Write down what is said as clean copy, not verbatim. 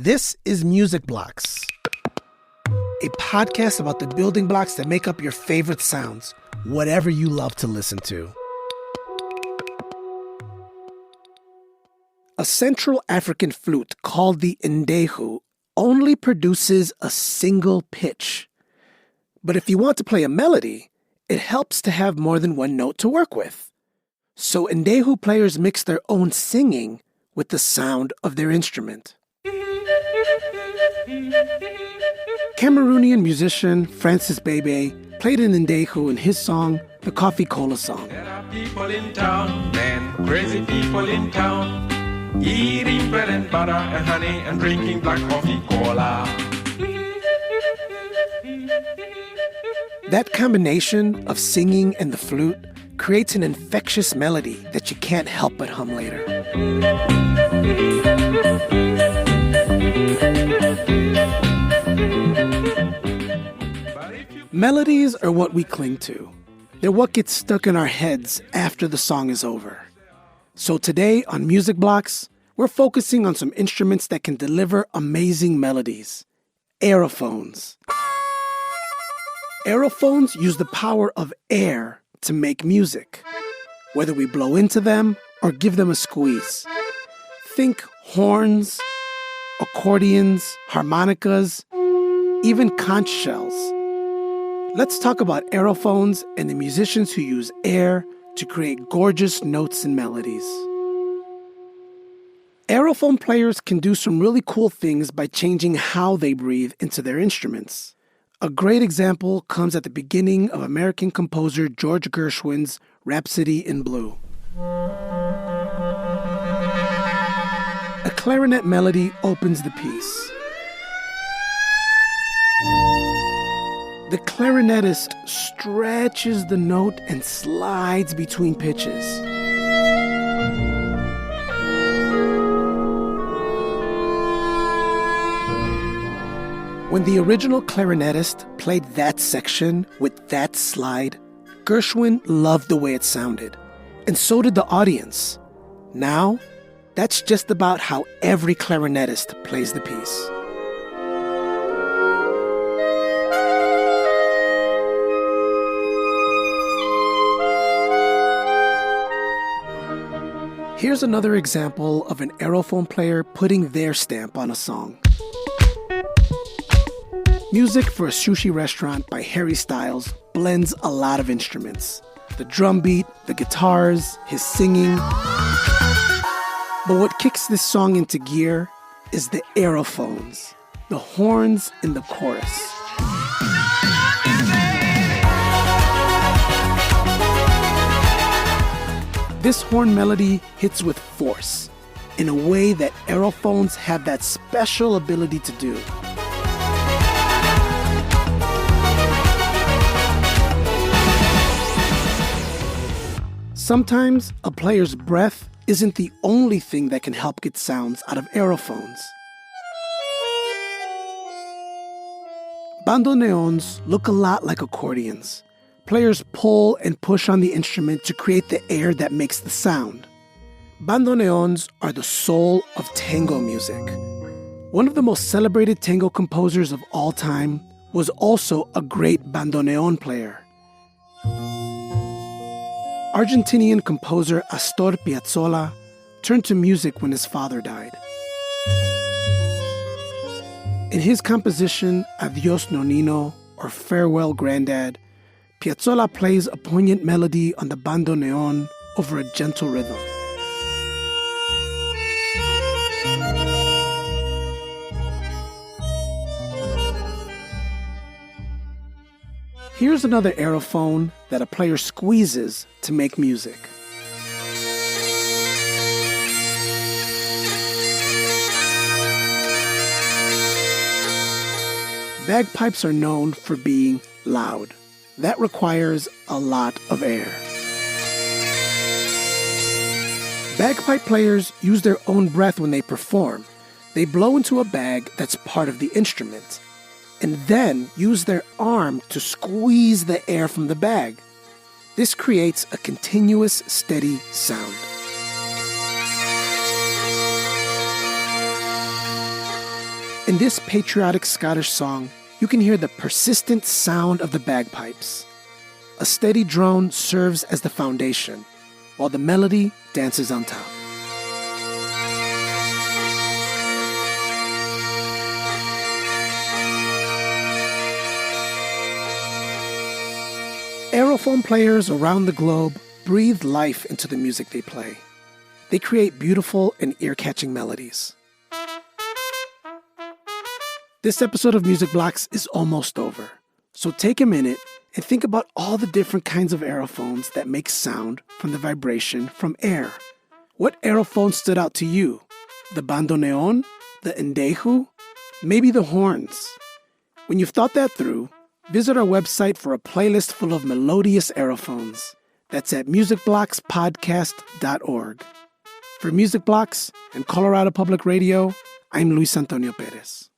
This is Music Blocks, a podcast about the building blocks that make up your favorite sounds, whatever you love to listen to. A Central African flute called the ndehu only produces a single pitch. But if you want to play a melody, it helps to have more than one note to work with. So ndehu players mix their own singing with the sound of their instrument. Cameroonian musician Francis Bebey played an ndehu in his song, The Coffee Cola Song. There are people in town, men, crazy people in town, eating bread and butter and honey and drinking black coffee cola. That combination of singing and the flute creates an infectious melody that you can't help but hum later. Melodies are what we cling to. They're what gets stuck in our heads after the song is over. So today on Music Blocks, we're focusing on some instruments that can deliver amazing melodies. Aerophones. Aerophones use the power of air to make music, whether we blow into them or give them a squeeze. Think horns, accordions, harmonicas, even conch shells. Let's talk about aerophones and the musicians who use air to create gorgeous notes and melodies. Aerophone players can do some really cool things by changing how they breathe into their instruments. A great example comes at the beginning of American composer George Gershwin's Rhapsody in Blue. A clarinet melody opens the piece. The clarinetist stretches the note and slides between pitches. When the original clarinetist played that section with that slide, Gershwin loved the way it sounded, and so did the audience. Now, that's just about how every clarinetist plays the piece. Here's another example of an aerophone player putting their stamp on a song. Music for a Sushi Restaurant by Harry Styles blends a lot of instruments. The drum beat, the guitars, his singing. But what kicks this song into gear is the aerophones, the horns in the chorus. This horn melody hits with force in a way that aerophones have that special ability to do. Sometimes a player's breath isn't the only thing that can help get sounds out of aerophones. Bandoneons look a lot like accordions. Players pull and push on the instrument to create the air that makes the sound. Bandoneons are the soul of tango music. One of the most celebrated tango composers of all time was also a great bandoneon player. Argentinian composer Astor Piazzolla turned to music when his father died. In his composition Adios Nonino, or Farewell Granddad, Piazzolla plays a poignant melody on the bandoneon over a gentle rhythm. Here's another aerophone that a player squeezes to make music. Bagpipes are known for being loud. That requires a lot of air. Bagpipe players use their own breath when they perform. They blow into a bag that's part of the instrument, and then use their arm to squeeze the air from the bag. This creates a continuous, steady sound. In this patriotic Scottish song, you can hear the persistent sound of the bagpipes. A steady drone serves as the foundation, while the melody dances on top. Aerophone players around the globe breathe life into the music they play. They create beautiful and ear-catching melodies. This episode of Music Blocks is almost over, so take a minute and think about all the different kinds of aerophones that make sound from the vibration from air. What aerophone stood out to you? The bandoneon? The endeju? Maybe the horns? When you've thought that through, visit our website for a playlist full of melodious aerophones. That's at musicblockspodcast.org. For Music Blocks and Colorado Public Radio, I'm Luis Antonio Perez.